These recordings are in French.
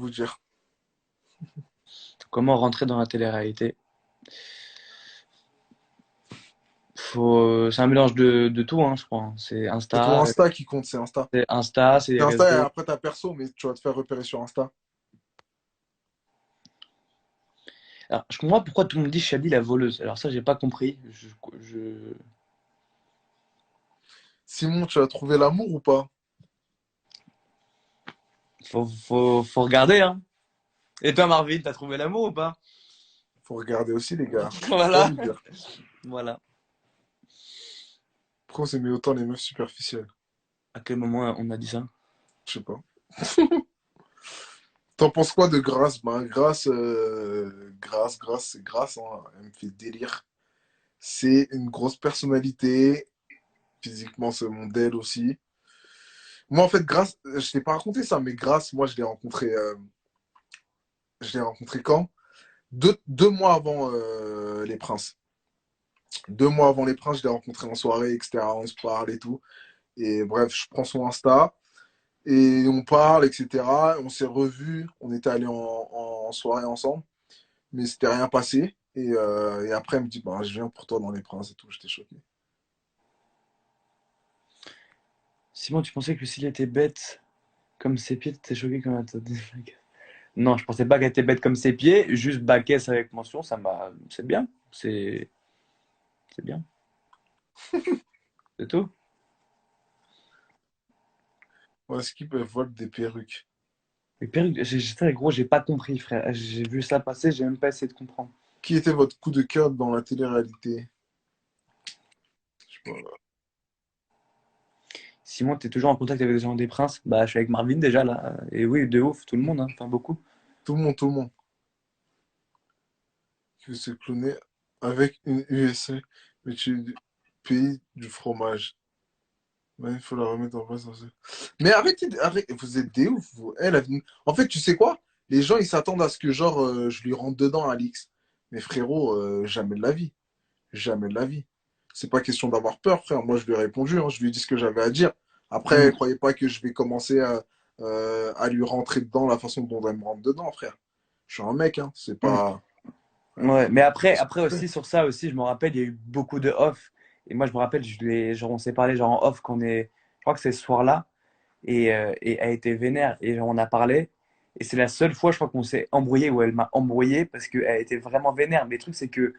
vous dire. Comment rentrer dans la télé-réalité? C'est un mélange de tout, hein, je crois, hein. C'est ton Insta qui compte, c'est Insta. C'est Insta, c'est les C'est Insta et réseaux. après ta perso, mais tu vas te faire repérer sur Insta. Alors, je comprends pas pourquoi tout le monde dit Shadi la voleuse. Alors ça, j'ai pas compris. Simon, tu as trouvé l'amour ou pas? Faut regarder, hein. Et toi, Marvin, t'as trouvé l'amour ou pas? Faut regarder aussi, les gars. Faut pas Voilà, nous dire. voilà. Pourquoi on s'est mis autant les meufs superficielles? À quel moment on a dit ça? Je sais pas. T'en penses quoi de Grace? Ben, Grace, c'est Grace, hein. Elle me fait délire. C'est une grosse personnalité. Physiquement, c'est mon modèle aussi. Moi, en fait, Grace, je t'ai pas raconté ça, mais Grace, moi, je l'ai rencontré quand? Deux mois avant les Princes. 2 mois avant les Princes, je l'ai rencontré en soirée, etc. On se parle et tout. Et bref, je prends son Insta et on parle, etc. On s'est revus, on était allés en soirée ensemble, mais c'était rien passé. Et après, elle me dit, bah, je viens pour toi dans les Princes et tout. J'étais choqué. Simon, tu pensais que Lucille était bête comme ses pieds, t'étais choqué comme elle. Non, je pensais pas qu'elle était bête comme ses pieds, juste baquesse avec mention, ça m'a. C'est bien. C'est bien. C'est tout. Ouais, Skip, elle vole des perruques. Mais perruque, très gros, j'ai pas compris, frère. J'ai vu ça passer, j'ai même pas essayé de comprendre. Qui était votre coup de cœur dans la télé-réalité? Je sais pas. Simon, t'es toujours en contact avec des gens des princes? Bah, je suis avec Marvin déjà là. Et oui, de ouf, tout le monde, hein. Enfin, beaucoup. Tout le monde, tout le monde. Qui veut se cloner avec une USA, mais tu es du pays du fromage. Ouais, il faut la remettre en place. Mais arrêtez, arrêtez, vous êtes des ouf, vous. En fait, tu sais quoi? Les gens, ils s'attendent à ce que, genre, je lui rentre dedans, Alix. Mais frérot, jamais de la vie. Jamais de la vie. C'est pas question d'avoir peur, frère. Moi, je lui ai répondu, hein. Je lui ai dit ce que j'avais à dire. Après, Mm. croyez pas que je vais commencer à lui rentrer dedans la façon dont elle me rentre dedans, frère. Je suis un mec, hein. C'est Mm. pas. Ouais, mais après aussi, sur ça aussi, je me rappelle, il y a eu beaucoup de off. Et moi, je me rappelle, genre, on s'est parlé genre en off je crois que c'est ce soir-là. Et elle était vénère. Et genre, on a parlé. Et c'est la seule fois, je crois, qu'on s'est embrouillé, où elle m'a embrouillé parce qu'elle était vraiment vénère. Mais le truc, c'est que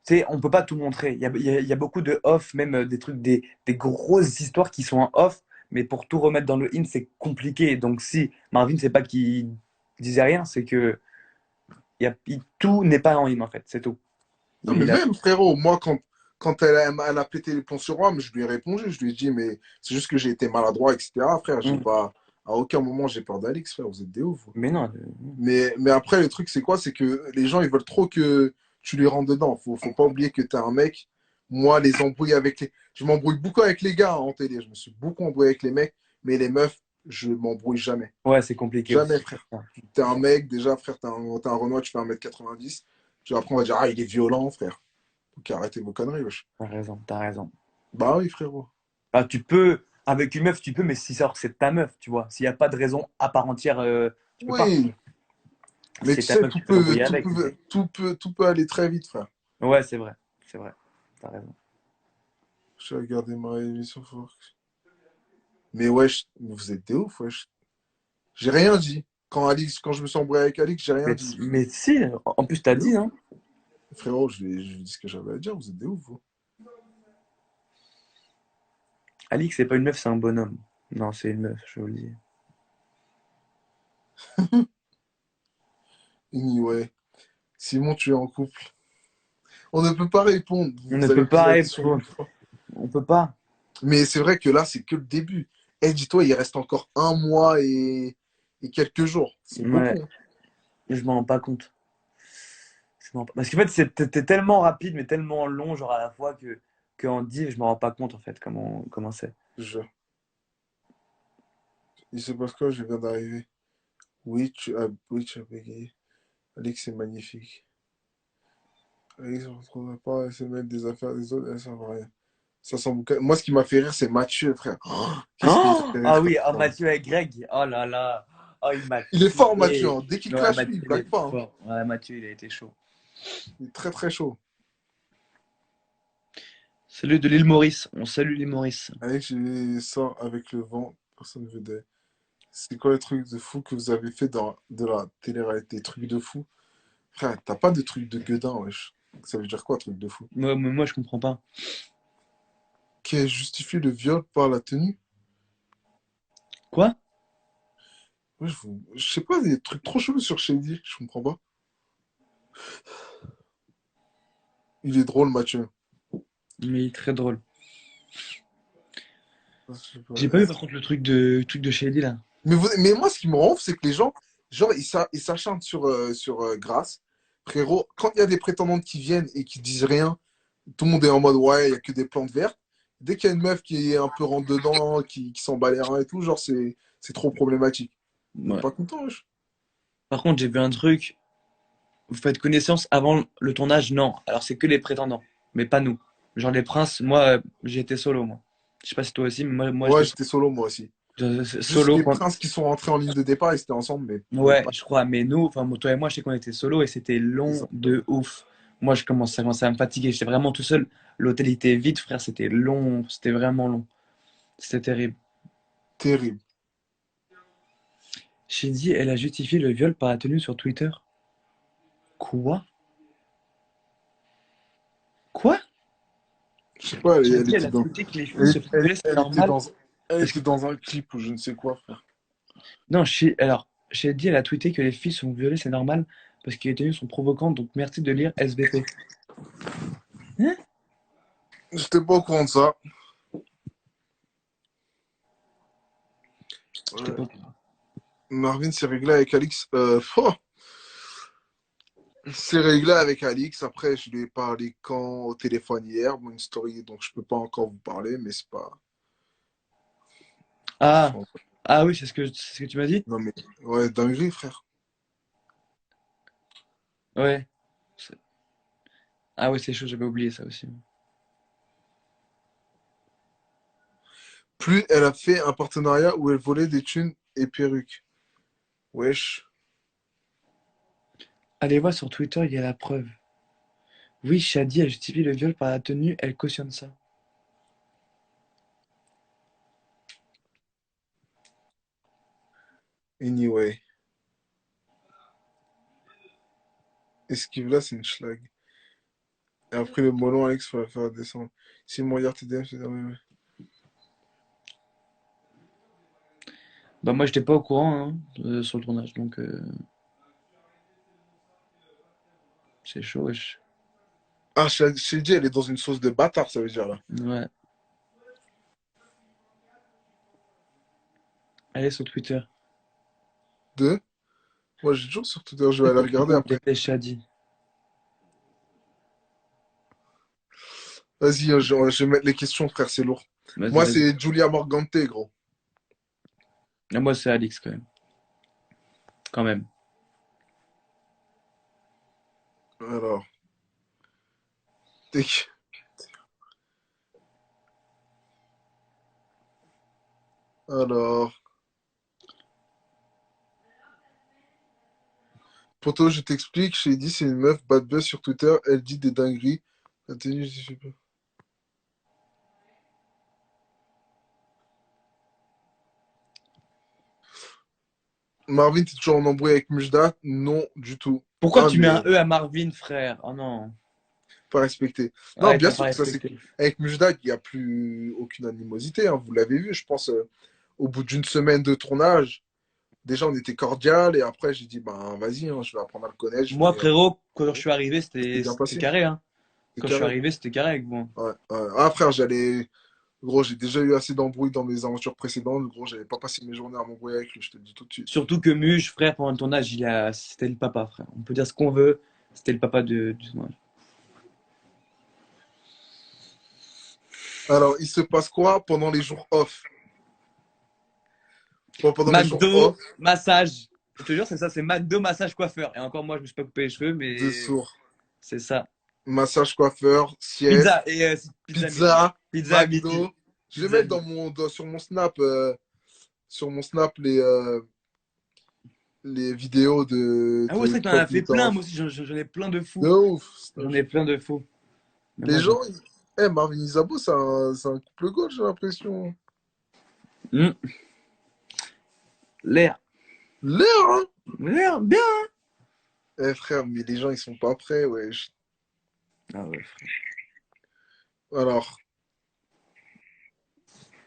tu sais, on peut pas tout montrer. Il y a beaucoup de off, même des trucs, des grosses histoires qui sont en off, mais pour tout remettre dans le in, c'est compliqué. Donc si Marvin, c'est pas qu'il disait rien, c'est que tout n'est pas en in en fait, c'est tout. Non, mais Il a, même, frérot, moi, quand elle a pété les plombs sur moi, je lui ai répondu. Je lui ai dit, mais c'est juste que j'ai été maladroit, etc. Frère, j'ai Mm. pas. À aucun moment, j'ai peur d'Alix, frère. Vous êtes des ouf, vous. Mais non, Mais après, le truc, c'est quoi? C'est que les gens, ils veulent trop que tu les rentres dedans. Faut pas oublier que t'es un mec. Moi, les embrouilles avec les. Je m'embrouille beaucoup avec les gars, hein, en télé. Je me suis beaucoup embrouillé avec les mecs. Mais les meufs, je m'embrouille jamais. ouais, c'est compliqué Jamais, aussi. frère. T'es un mec, déjà, frère, t'es un Renoir, tu fais 1m90. Puis après, on va dire, ah, il est violent, frère. Ok, arrêtez vos conneries, wesh. T'as raison, t'as raison. Bah oui, frérot. Bah, tu peux, avec une meuf, tu peux, mais si c'est ta meuf, tu vois. S'il n'y a pas de raison à part entière, tu peux pas. Oui, mais C'est tu ta sais, meuf, tu peux t'embrouiller avec. tout peut aller très vite, frère. Ouais, c'est vrai, t'as raison. Je vais regarder ma émission Fox. Mais wesh, vous êtes des ouf, wesh. J'ai rien dit. Quand je me suis embrouillé avec Alix, j'ai rien dit. Mais si, en plus, t'as De dit, ouf. hein. Frérot, je lui ai dit ce que j'avais à dire, vous êtes des ouf, vous. Alix, c'est pas une meuf, c'est un bonhomme. Non, c'est une meuf, je vous le dis. Ouais. Simon, tu es en couple. On ne peut pas répondre. On ne Vous allez peut poser pas la question répondre. une fois. On peut pas. Mais c'est vrai que là, c'est que le début. Eh, dis-toi, il reste encore 1 mois et quelques jours. C'est Ouais, beaucoup, hein. je m'en rends pas compte. Parce qu'en fait, t'es tellement rapide, mais tellement long, genre à la fois, que en dire, je me rends pas compte, en fait, comment c'est. Je... Il se passe quoi? Je viens d'arriver. Oui, tu as bégayé. Alex, c'est magnifique. Alex, on ne retrouvera pas, elle se mettre des affaires des autres, elle sert à rien. Ça sent boucan. Moi, ce qui m'a fait rire, c'est Mathieu, frère. Oh, qu'est-ce qu'il m'a Oh fait rire ah comme oui, ah, ça. Mathieu et Greg. Oh là là. Oh, il m'a Il est fort, Mathieu, tué. hein. Dès qu'il Ouais, clash, lui, il Mathieu, il blague était pas, hein. fort. Ouais, Mathieu, il a été chaud. Il est très très chaud. Salut de l'île Maurice. On salue l'île Maurice. Allez, j'ai ça avec le vent, personne ne vedait. C'est quoi les trucs de fou que vous avez fait dans de la télé-réalité? Trucs de fou? Frère, t'as pas de trucs de gueudin, wesh. Ça veut dire quoi, truc de fou? Moi, je comprends pas. Qui justifie le viol par la tenue? Quoi? Ouais, je sais pas, des trucs trop chelous sur Shady, je comprends pas. Il est drôle, Mathieu. Mais il est très drôle. Je sais pas. J'ai pas vu par contre le truc de Shady là. Mais moi, ce qui me rend ouf, c'est que les gens, genre, ils s'acharnent sur Grasse. Frérot, quand il y a des prétendantes qui viennent et qui disent rien, tout le monde est en mode, ouais, il y a que des plantes vertes. Dès qu'il y a une meuf qui est un peu rentre dedans, qui s'en bat les reins et tout, genre, c'est trop problématique. On n'est Ouais. pas content, wesh. Par contre, j'ai vu un truc. Vous faites connaissance avant le tournage? Non. Alors c'est que les prétendants, mais pas nous. Genre les princes, moi, j'ai été solo, moi. Je sais pas si toi aussi, mais moi Ouais, j'étais j'étais solo, moi aussi. Juste solo. les princes qui sont rentrés en ligne de départ, ils étaient ensemble, mais Ouais, pas. je crois. Mais nous, enfin, toi et moi, je sais qu'on était solo et c'était long de ouf. Moi, ça commençait à me fatiguer. J'étais vraiment tout seul. L'hôtel était vide, frère. C'était long. C'était vraiment long. C'était terrible. Terrible. Shindy, elle a justifié le viol par la tenue sur Twitter. Quoi? Quoi? Je sais pas, elle Shindy, elle était a dans. tweeté que les filles Elle, se font violer, c'est elle était normal. dans. Elle Parce que... était dans un clip ou je ne sais quoi, frère. Non, alors, Shindy, elle a tweeté que les filles sont violées, c'est normal. Parce que les tenues sont provocantes. Donc, merci de lire SVP. Hein? J'étais pas au courant de ça. J'étais Ouais. pas... Marvin s'est réglé avec Alix. C'est réglé avec Alix. Après, je lui ai parlé quand au téléphone hier. Bon, une story, donc je peux pas encore vous parler, mais c'est pas. Ah, ah oui, c'est ce que tu m'as dit? Non, mais. Ouais, dinguerie, frère. Ouais. Ah ouais, c'est chaud, j'avais oublié ça aussi. Plus elle a fait un partenariat où elle volait des thunes et perruques. Wesh. Allez voir sur Twitter, il y a la preuve. Oui, Shadi a justifié le viol par la tenue, elle cautionne ça. Anyway. Esquive là, c'est une schlag. Et après le molon, Alex, faut la faire descendre. Si mon hier TDM, c'est ouais. Bah moi j'étais pas au courant hein, sur le tournage, donc c'est chaud, wesh. Ah, Shady, elle est dans une sauce de bâtard, ça veut dire là. Ouais. Allez sur Twitter. Deux. Moi, j'ai toujours sur Twitter, je vais aller regarder Comment après. était Shadi? Vas-y, je vais mettre les questions, frère, c'est lourd. Vas-y, Moi, vas-y. c'est Julia Morgante, gros. Ah, moi c'est Alix quand même. Quand même. Alors, tic. Alors, poto, je t'explique. J'ai dit, c'est une meuf bad buzz sur Twitter. Elle dit des dingueries. La tenue, je sais pas. Marvin, t'es toujours en embrouille avec Mujda? Non, du tout. Pourquoi Ah, tu mets un mais E à Marvin, frère? Oh non. pas respecté. Non, Ouais, bien t'as pas sûr que ça, c'est. respecté. Avec Mujda, il n'y a plus aucune animosité, hein. Vous l'avez vu, je pense, au bout d'une semaine de tournage. Déjà, on était cordial. Et après, j'ai dit, ben, vas-y, hein, je vais apprendre à le connaître. Moi frérot, quand je suis arrivé, C'était c'était bien c'était passé. carré, hein. C'est Quand je suis carré. arrivé, c'était carré avec vous. Ouais, ouais. Ah, frère, j'allais. Gros, j'ai déjà eu assez d'embrouilles dans mes aventures précédentes. Gros, j'allais pas passer mes journées à m'embrouiller avec lui, je te le dis tout de suite. Surtout que Muge, frère, pendant le tournage, c'était le papa, frère. On peut dire ce qu'on veut, c'était le papa du tournage. Alors, il se passe quoi pendant les jours off? Bon, pendant les jours McDo, off, massage. Je te jure, c'est ça, c'est McDo, massage, coiffeur. Et encore, moi, je me suis pas coupé les cheveux, deux mais sourds. c'est ça. Massage coiffeur, sieste, Pizza, et pizza midi. pizza, Pizza à midi. McDo. Je vais Pizza à mettre midi. sur mon Snap les. les vidéos Ah ouais, c'est de vrai que t'en as Top fait plein, moi Dance. aussi, j'en ai plein de De fous. ouf. J'en ai plein de fous. Mais Les moi, j'en. gens, Marvin Isabeau, c'est un couple gauche, j'ai l'impression. Hmm, l'air. L'air, hein? L'air, bien. Eh frère, mais les gens, ils sont pas prêts, wesh. Ah ouais, frère. Alors,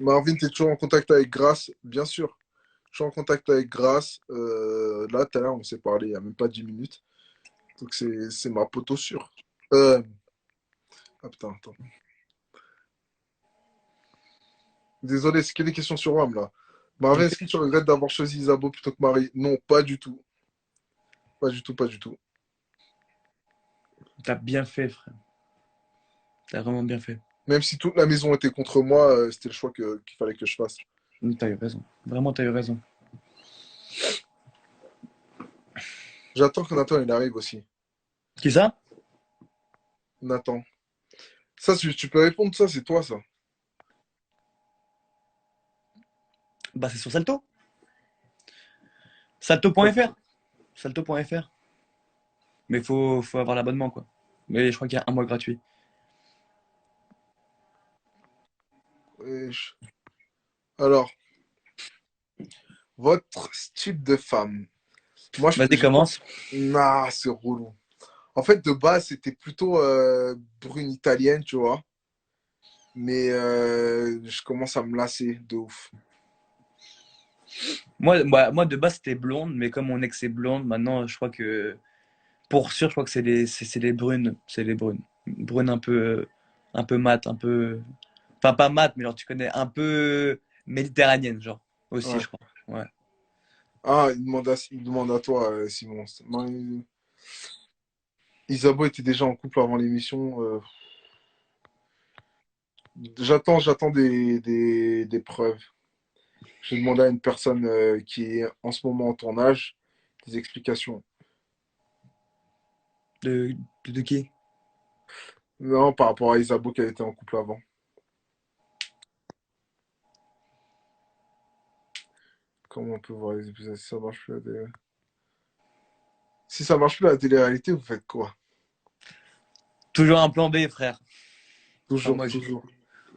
Marvin, t'es toujours en contact avec Grace? Bien sûr. Je suis en contact avec Grace. Là, tout à l'heure, on s'est parlé il y a même pas 10 minutes. Donc, c'est ma poteau sûre. Euh... Ah putain, attends. Désolé, c'est que des questions sur Rome, là. Marvin, est-ce que tu regrettes d'avoir choisi Isabeau plutôt que Marie? Non, pas du tout. Pas du tout, pas du tout. T'as bien fait, frère. T'as vraiment bien fait. Même si toute la maison était contre moi, c'était le choix qu'il fallait que je fasse. T'as eu raison. Vraiment, t'as eu raison. J'attends que Nathan il arrive aussi. Qui ça? Nathan. Ça, tu peux répondre, ça, c'est toi, ça. Bah, c'est sur Salto. Salto.fr. Salto.fr. Mais faut avoir l'abonnement, quoi. Mais je crois qu'il y a un mois gratuit. Wesh. Alors, votre style de femme. Moi, Vas-y, j'ai pas. commence. Nah, c'est relou. En fait, de base, c'était plutôt brune italienne, tu vois. Mais je commence à me lasser de ouf. Moi, de base, c'était blonde, mais comme mon ex est blonde, maintenant, je crois que. Pour sûr, je crois que c'est les brunes. C'est les brunes. Brunes un peu mat, un peu. Enfin, pas mat, mais genre, tu connais, un peu méditerranéenne, genre. Aussi, Ouais. je crois. Ouais. Ah, il demande à toi, Simon. Non, Isabeau était déjà en couple avant l'émission. J'attends des preuves. J'ai demandé à une personne qui est en ce moment en tournage des explications. De qui? Non, par rapport à Isabeau qui a été en couple avant. Comment on peut voir les épisodes si ça marche plus à la télé? Si ça marche plus à la télé-réalité, vous faites quoi? Toujours un plan B, frère. Enfin, Toujours, moi, je. toujours.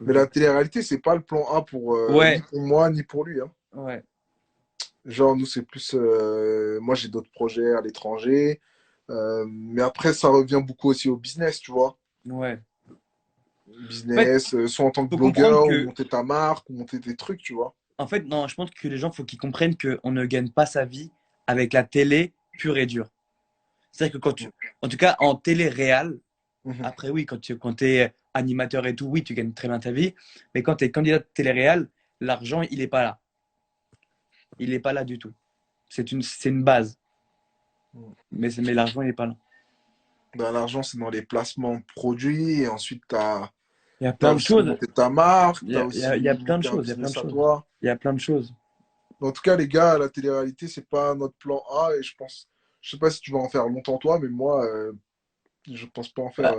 Mais la Toujours. télé-réalité, c'est pas le plan A pour ni Ouais, pour moi ni pour lui, hein. ouais, Genre, nous, c'est plus. Moi, j'ai d'autres projets à l'étranger. Mais après, ça revient beaucoup aussi au business, tu vois. ouais. En fait, Business, soit en tant que faut comprendre blogueur, ou que. monter ta marque, ou monter des trucs, tu vois. En fait, non, je pense que les gens, faut qu'ils comprennent qu'on ne gagne pas sa vie avec la télé pure et dure. C'est-à-dire que quand tu. En tout cas, en télé réelle, Mhm. après, oui, quand tu es animateur et tout, oui, tu gagnes très bien ta vie. Mais quand tu es candidat de télé-réal, l'argent, il n'est pas là. Il n'est pas là du tout. C'est une base. Mais l'argent, il n'est pas là. Ben, l'argent, c'est dans les placements de produits. Et ensuite, tu as, Il y a plein de aussi choses. monté ta marque. Tu as Il y a aussi plein de monté un choses. Il y a plein de business à choses. toi. Il y a plein de choses. Mais en tout cas, les gars, la télé-réalité, c'est pas notre plan A. Et je pense. Je sais pas si tu vas en faire longtemps, toi, mais moi, je pense pas en faire. Bah,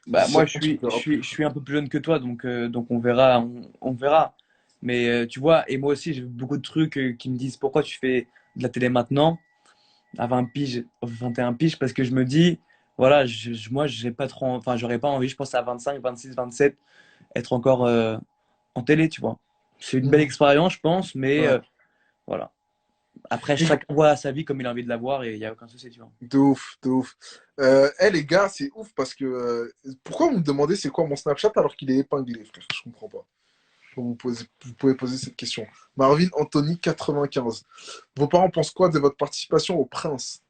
bah, D'ici moi, septembre, ça ne fera plus. je suis un peu plus jeune que toi, donc on verra. On verra. Mais tu vois, et moi aussi, j'ai beaucoup de trucs qui me disent pourquoi tu fais de la télé maintenant, à 20 piges, 21 piges, parce que je me dis, voilà, moi, j'ai pas trop, enfin, j'aurais pas envie, je pense à 25, 26, 27, être encore en télé, tu vois. C'est une belle Mhm. expérience, je pense, mais Ouais. voilà. Après, chacun voit sa vie comme il a envie de la voir et il n'y a aucun souci, tu vois. De ouf, de ouf. Les gars, c'est ouf parce que. Pourquoi vous me demandez c'est quoi mon Snapchat alors qu'il est épinglé, frère? Je comprends pas. Vous pouvez poser cette question. Marvin Anthony 95. Vos parents pensent quoi de votre participation au Prince?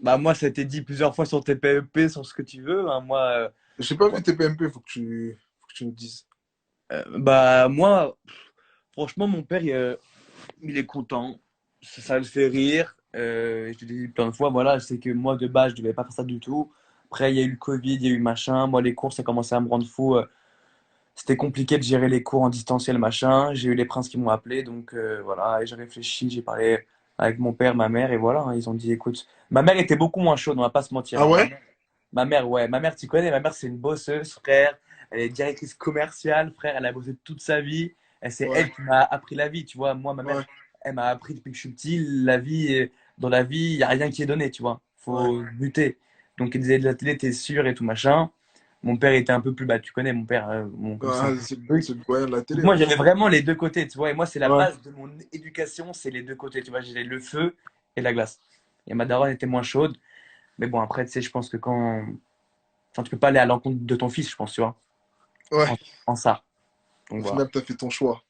Bah, moi, ça a été dit plusieurs fois sur TPEP, sur ce que tu veux, hein. Moi, J'ai pas vu ouais. tes PMP, faut que tu me dises. Bah, moi, franchement, mon père, il est content. Ça le fait rire. Je te l'ai dit plein de fois, voilà, c'est que moi, de base, je devais pas faire ça du tout. Après, il y a eu le Covid, il y a eu machin. Moi, les cours, ça commençait à me rendre fou. C'était compliqué de gérer les cours en distanciel, machin. J'ai eu les princes qui m'ont appelé, donc voilà, et j'ai réfléchi, j'ai parlé avec mon père, ma mère, et voilà, hein, ils ont dit, écoute, ma mère était beaucoup moins chaude, on va pas se mentir, Ah hein. ouais? Ma mère, ouais, ma mère, tu connais, ma mère, c'est une bosseuse, frère. Elle est directrice commerciale, frère, elle a bossé toute sa vie. Et c'est Ouais, elle qui m'a appris la vie, tu vois. Moi, ma mère, ouais. elle m'a appris depuis que je suis petit, la vie, dans la vie, il n'y a rien qui est donné, tu vois. Ouais. Faut buter. Donc, elle disait de la télé, t'es sûr et tout machin. Mon père était un peu plus, bah, tu connais mon père, comme c'est un Ah, peu le truc. c'est le doyen de la Donc, télé, moi, ouais. j'avais vraiment les deux côtés, tu vois. Et moi, c'est la Ouais. base de mon éducation, c'est les deux côtés, tu vois. J'ai le feu et la glace. Et ma daronne était moins chaude. Mais bon, après, tu sais, je pense que quand. Enfin, tu peux pas aller à l'encontre de ton fils, je pense, tu vois. Ouais. En ça. Au Donc, voilà. final, t'as fait ton choix.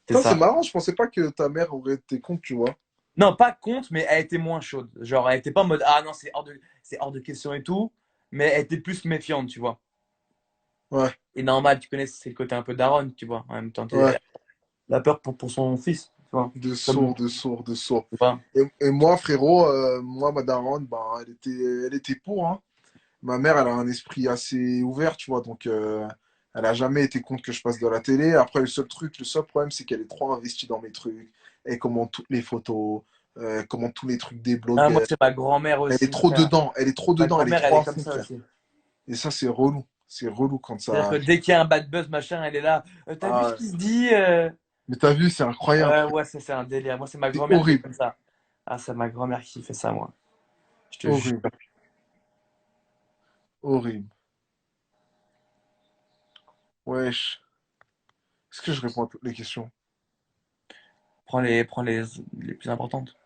C'est Putain, c'est ça. marrant, je pensais pas que ta mère aurait été contre, tu vois. Non, pas contre, mais elle était moins chaude. Genre, elle était pas en mode, ah non, c'est hors de question et tout. Mais elle était plus méfiante, tu vois. Ouais, Et normal, tu connais, c'est le côté un peu daronne, tu vois. En même temps, ouais. la peur pour son fils, tu vois. De Comme, sourd, de sourd, de sourd. tu vois. Et moi, frérot, moi, ma daronne, bah, elle était pour, hein. Ma mère, elle a un esprit assez ouvert, tu vois, donc elle a jamais été contre que je passe de la télé. Après, le seul problème, c'est qu'elle est trop investie dans mes trucs. Elle commente toutes les photos, commente tous les trucs des Ah, moi, blogueurs. c'est ma grand-mère Elle est aussi, trop frère. dedans, elle est trop Ma dedans, elle est grand-mère, elle trop est à comme fond, ça frère. aussi. Et ça, c'est relou. C'est relou quand C'est-à-dire que ça. dès qu'il y a un bad buzz, machin, elle est là. T'as vu ce Ah, qui se dit mais t'as vu, c'est incroyable, frère. Ouais, ça, c'est un délire. Moi, c'est ma C'est grand-mère qui est horrible, comme ça. Ah, c'est ma grand-mère qui fait ça, moi. Je te jure. horrible, horrible. Wesh. Est-ce que je réponds à toutes les questions? Prends les plus importantes.